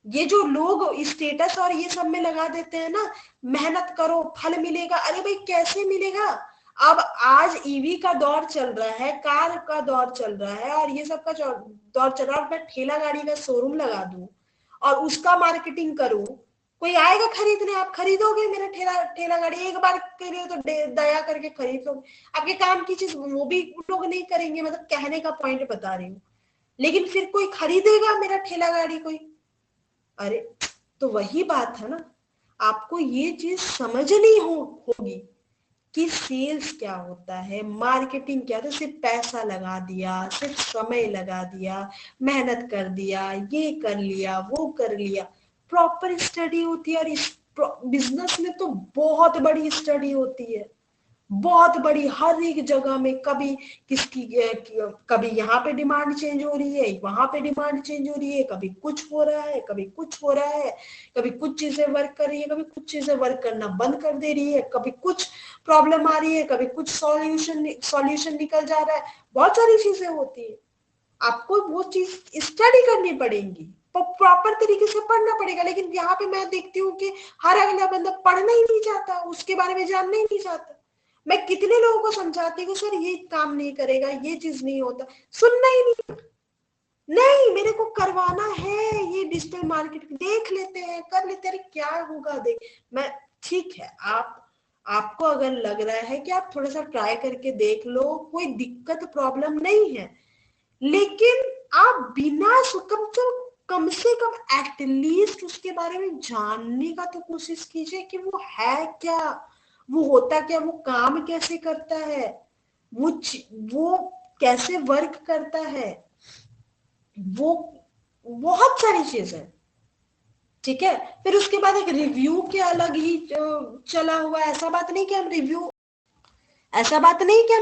ये जो लोग स्टेटस और ये सब में लगा देते हैं ना, मेहनत करो फल मिलेगा, अरे भाई कैसे मिलेगा? अब आज ईवी का दौर चल रहा है, कार का दौर चल रहा है, और ये सब का दौर चल रहा है, और मैं ठेला गाड़ी का शोरूम लगा दूं और उसका मार्केटिंग करूं, कोई आएगा खरीदने? आप खरीदोगे मेरा ठेला ठेला गाड़ी? एक बार के लिए तो दया करके खरीद लो। आपके काम की चीज वो भी लोग नहीं करेंगे, मतलब कहने का पॉइंट बता रही हूँ। लेकिन फिर कोई खरीदेगा मेरा ठेला गाड़ी कोई? अरे, तो वही बात है ना, आपको ये चीज समझनी होगी कि सेल्स क्या होता है, मार्केटिंग क्या, तो सिर्फ पैसा लगा दिया, सिर्फ समय लगा दिया, मेहनत कर दिया, ये कर लिया, वो कर लिया। प्रॉपर स्टडी होती है, और इस बिजनेस में तो बहुत बड़ी स्टडी होती है, बहुत बड़ी, हर एक जगह में। कभी किसकी कभी यहाँ पे डिमांड चेंज हो रही है, वहां पे डिमांड चेंज हो रही है, कभी कुछ हो रहा है, कभी कुछ हो रहा है, कभी कुछ चीजें वर्क कर रही है, कभी कुछ चीजें वर्क करना बंद कर दे रही है, कभी कुछ प्रॉब्लम आ रही है, कभी कुछ सॉल्यूशन निकल जा रहा है। बहुत सारी चीजें होती है, आपको वो चीज स्टडी करनी पड़ेगी, प्रॉपर तरीके से पढ़ना पड़ेगा। लेकिन यहाँ पे मैं देखती हूँ कि हर अगला बंदा पढ़ना ही नहीं चाहता, उसके बारे में जानना ही नहीं चाहता। मैं कितने लोगों को समझाती हूँ, सर ये काम नहीं करेगा, ये चीज नहीं होता, सुनना ही नहीं। नहीं, मेरे को करवाना है, ये डिजिटल मार्केटिंग देख लेते हैं, कर लेते हैं, क्या होगा देख। मैं, ठीक है, आपको अगर लग रहा है कि आप थोड़ा सा ट्राई करके देख लो, कोई दिक्कत प्रॉब्लम नहीं है, लेकिन आप बिना कम से कम एटलीस्ट उसके बारे में जानने का तो कोशिश कीजिए कि वो है क्या, वो होता क्या, वो काम कैसे करता है, वो वो कैसे वर्क करता है, वो बहुत सारी चीज है। ठीक है, फिर उसके बाद एक रिव्यू के अलग ही चला हुआ, ऐसा बात नहीं कि हम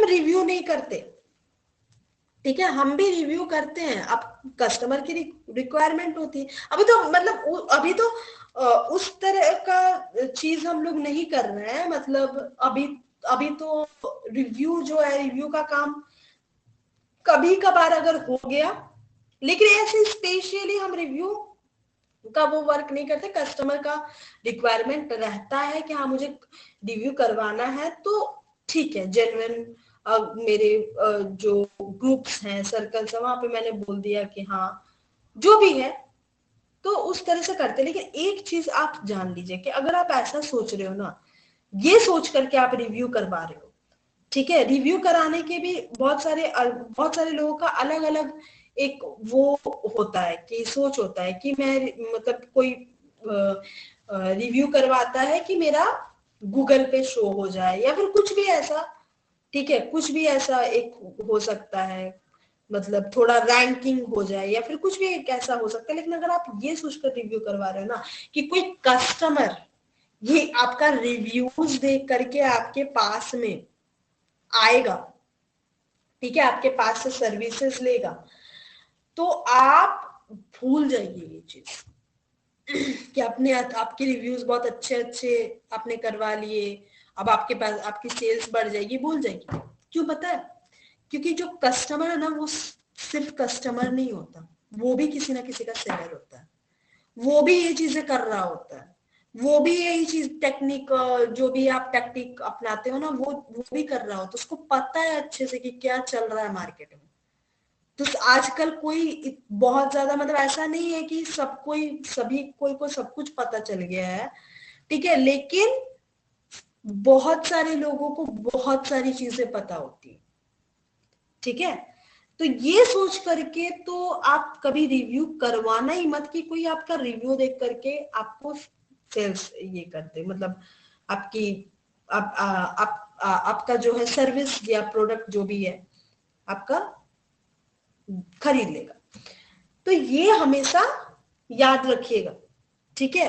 रिव्यू नहीं करते। ठीक है, हम भी रिव्यू करते हैं, अब कस्टमर की रिक्वायरमेंट होती है। अभी तो मतलब अभी तो उस तरह का चीज हम लोग नहीं कर रहे हैं, मतलब अभी अभी तो रिव्यू जो है, रिव्यू का काम कभी कभार अगर हो गया, लेकिन ऐसे स्पेशली हम रिव्यू का वो वर्क नहीं करते। कस्टमर का रिक्वायरमेंट रहता है कि हाँ मुझे रिव्यू करवाना है, तो ठीक है, जेन्युइन मेरे जो ग्रुप्स हैं, सर्कल्स है, वहां पे मैंने बोल दिया कि हाँ जो भी है, तो उस तरह से करते। लेकिन एक चीज आप जान लीजिए कि अगर आप ऐसा सोच रहे हो ना, ये सोच करके आप रिव्यू करवा रहे हो, ठीक है, रिव्यू कराने के भी बहुत सारे लोगों का अलग अलग एक वो होता है कि सोच होता है कि मैं, मतलब कोई रिव्यू करवाता है कि मेरा गूगल पे शो हो जाए, या फिर कुछ भी ऐसा। ठीक है, कुछ भी ऐसा एक हो सकता है, मतलब थोड़ा रैंकिंग हो जाए, या फिर कुछ भी एक ऐसा हो सकता है। लेकिन अगर आप ये सोचकर रिव्यू करवा रहे हो ना कि कोई कस्टमर ये आपका रिव्यूज देख करके आपके पास में आएगा, ठीक है, आपके पास से सर्विसेज लेगा, तो आप भूल जाइए ये चीज कि अपने आपके रिव्यूज बहुत अच्छे अच्छे आपने करवा लिए, अब आपके पास आपकी सेल्स बढ़ जाएगी, भूल जाएगी। क्यों पता है? क्योंकि जो कस्टमर है ना, वो सिर्फ कस्टमर नहीं होता, वो भी किसी ना किसी का सेलर होता है, वो भी ये चीजें कर रहा होता है, वो भी यही चीज टेक्निक, जो भी आप टेक्निक अपनाते हो ना, वो भी कर रहा होता है, उसको पता है अच्छे से कि क्या चल रहा है मार्केट में। तो आजकल कोई बहुत ज्यादा, मतलब ऐसा नहीं है कि सब कोई सभी कोई को सब कुछ पता चल गया है, ठीक है, लेकिन बहुत सारे लोगों को बहुत सारी चीजें पता होती है। ठीक है, तो ये सोच करके तो आप कभी रिव्यू करवाना ही मत कि कोई आपका रिव्यू देख करके आपको सेल्स ये करते, मतलब आपकी आपका जो है सर्विस या प्रोडक्ट जो भी है आपका खरीद लेगा। तो ये हमेशा याद रखिएगा। ठीक है,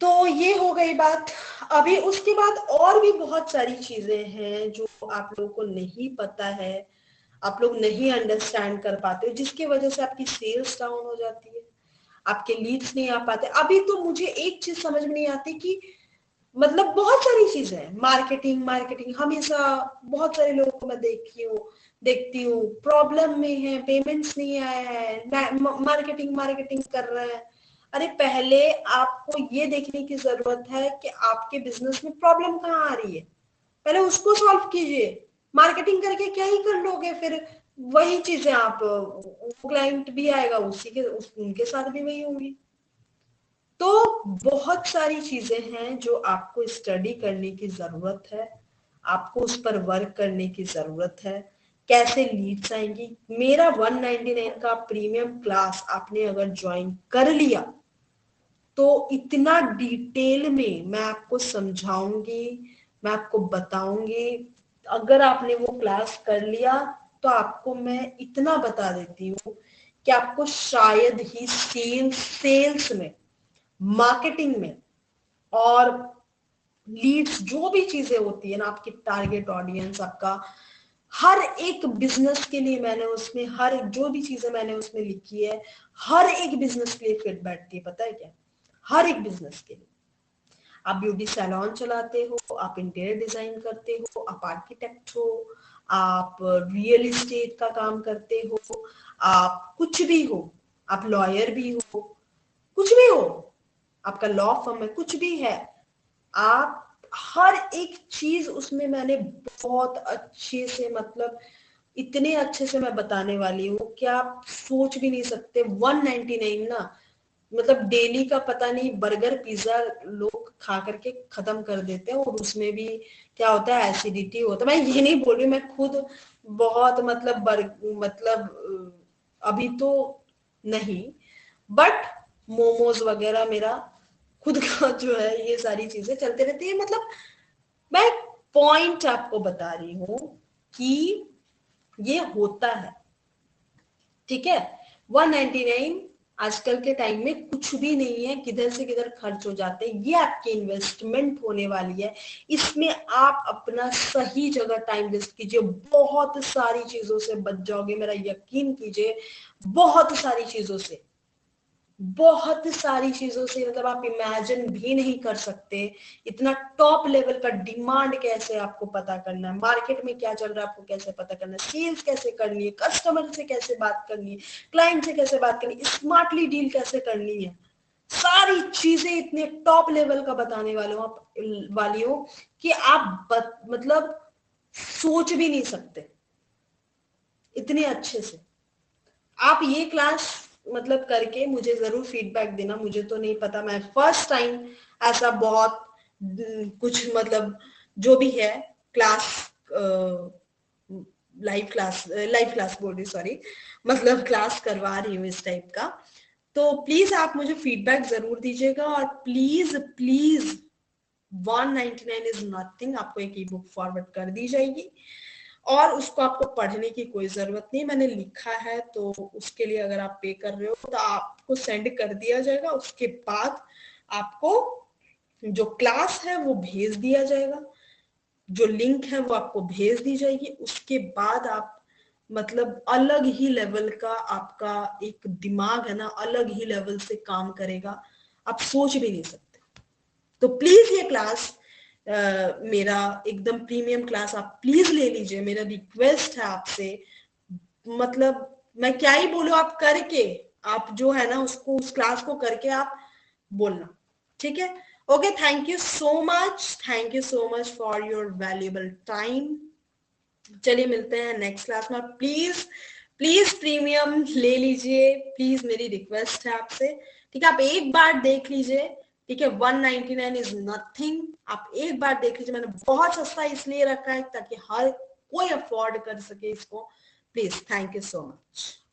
तो ये हो गई बात। अभी उसके बाद और भी बहुत सारी चीजें हैं जो आप लोगों को नहीं पता है, आप लोग नहीं अंडरस्टैंड कर पाते, जिसकी वजह से आपकी सेल्स डाउन हो जाती है, आपके लीड्स नहीं आ पाते। अभी तो मुझे एक चीज समझ में नहीं आती कि मतलब बहुत सारी चीजें हैं, मार्केटिंग मार्केटिंग हमेशा, बहुत सारे लोगों को मैं देखती हूँ प्रॉब्लम में है, पेमेंट्स नहीं आया है, मार्केटिंग मार्केटिंग कर रहे हैं। अरे पहले आपको ये देखने की जरूरत है कि आपके बिजनेस में प्रॉब्लम कहाँ आ रही है, पहले उसको सॉल्व कीजिए। मार्केटिंग करके क्या ही कर लोगे, फिर वही चीजें आप, क्लाइंट भी आएगा उसी के उनके साथ भी वही होंगी। तो बहुत सारी चीजें हैं जो आपको स्टडी करने की जरूरत है, आपको उस पर वर्क करने की जरूरत है। कैसे लीड्स आएंगी, मेरा 199 का प्रीमियम क्लास आपने अगर ज्वाइन कर लिया तो इतना डिटेल में मैं आपको समझाऊंगी, मैं आपको बताऊंगी। अगर आपने वो क्लास कर लिया तो आपको मैं इतना बता देती हूँ कि आपको शायद ही सेल्स में, मार्केटिंग में और लीड्स, जो भी चीजें होती है ना, आपकी टारगेट ऑडियंस, आपका हर एक बिजनेस के लिए मैंने उसमें हर एक जो भी चीजें मैंने उसमें लिखी है, हर एक बिजनेस के लिए फिट बैठती है। पता है क्या? हर एक बिजनेस के लिए। आप ब्यूटी सैलून चलाते हो, आप इंटीरियर डिजाइन करते हो, आप आर्किटेक्ट हो, आप रियल एस्टेट का काम करते हो, आप कुछ भी हो, आप लॉयर भी हो, कुछ भी हो, आपका लॉ फर्म है, कुछ भी है, आप हर एक चीज उसमें मैंने बहुत अच्छे से, मतलब इतने अच्छे से मैं बताने वाली हूँ कि आप सोच भी नहीं सकते। 199 ना, मतलब डेली का पता नहीं बर्गर पिज्जा लोग खा करके खत्म कर देते हैं, और उसमें भी क्या होता है, एसिडिटी होता है। मैं ये नहीं बोल रही, मैं खुद बहुत मतलब अभी तो नहीं, बट मोमोज वगैरह मेरा खुद का जो है, ये सारी चीजें चलते रहती है। मतलब मैं पॉइंट आपको बता रही हूं कि ये होता है, ठीक है। 199 आजकल के टाइम में कुछ भी नहीं है, किधर से किधर खर्च हो जाते हैं। ये आपकी इन्वेस्टमेंट होने वाली है, इसमें आप अपना सही जगह टाइम वेस्ट कीजिए, बहुत सारी चीजों से बच जाओगे, मेरा यकीन कीजिए। बहुत सारी चीजों से, बहुत सारी चीजों से, मतलब आप इमेजिन भी नहीं कर सकते। इतना टॉप लेवल का डिमांड कैसे आपको पता करना है, मार्केट में क्या चल रहा है आपको कैसे पता करना है, सेल्स कैसे करनी है, कस्टमर से कैसे बात करनी है, क्लाइंट से कैसे बात करनी है, स्मार्टली डील कैसे करनी है, सारी चीजें इतने टॉप लेवल का बताने वाली हो कि आप मतलब सोच भी नहीं सकते, इतने अच्छे से। आप ये क्लास मतलब करके मुझे जरूर फीडबैक देना। मुझे तो नहीं पता, मैं फर्स्ट टाइम ऐसा बहुत कुछ मतलब जो भी है क्लास, लाइव क्लास बोल रही, सॉरी, मतलब क्लास करवा रही हूँ इस टाइप का। तो प्लीज आप मुझे फीडबैक जरूर दीजिएगा, और प्लीज प्लीज 199 इज नथिंग, आपको एक ई बुक फॉरवर्ड कर दी जाएगी, और उसको आपको पढ़ने की कोई जरूरत नहीं, मैंने लिखा है, तो उसके लिए अगर आप पे कर रहे हो तो आपको सेंड कर दिया जाएगा। उसके बाद आपको जो क्लास है वो भेज दिया जाएगा, जो लिंक है वो आपको भेज दी जाएगी। उसके बाद आप मतलब अलग ही लेवल का आपका एक दिमाग है ना, अलग ही लेवल से काम करेगा, आप सोच भी नहीं सकते। तो प्लीज ये क्लास मेरा एकदम प्रीमियम क्लास आप प्लीज ले लीजिए, मेरा रिक्वेस्ट है आपसे। मतलब मैं क्या ही बोलूं, आप करके, आप जो है ना उसको, उस क्लास को करके आप बोलना, ठीक है। Okay, thank you so much, thank you so much for your valuable time. चलिए मिलते हैं नेक्स्ट क्लास में। प्लीज प्लीज प्रीमियम ले लीजिए, प्लीज, मेरी रिक्वेस्ट है आपसे, ठीक है। आप एक बार देख लीजिए, ठीक है। 199 इज नथिंग, आप एक बार देख लीजिए। मैंने बहुत सस्ता इसलिए रखा है ताकि हर कोई अफोर्ड कर सके इसको। Please, thank you so much.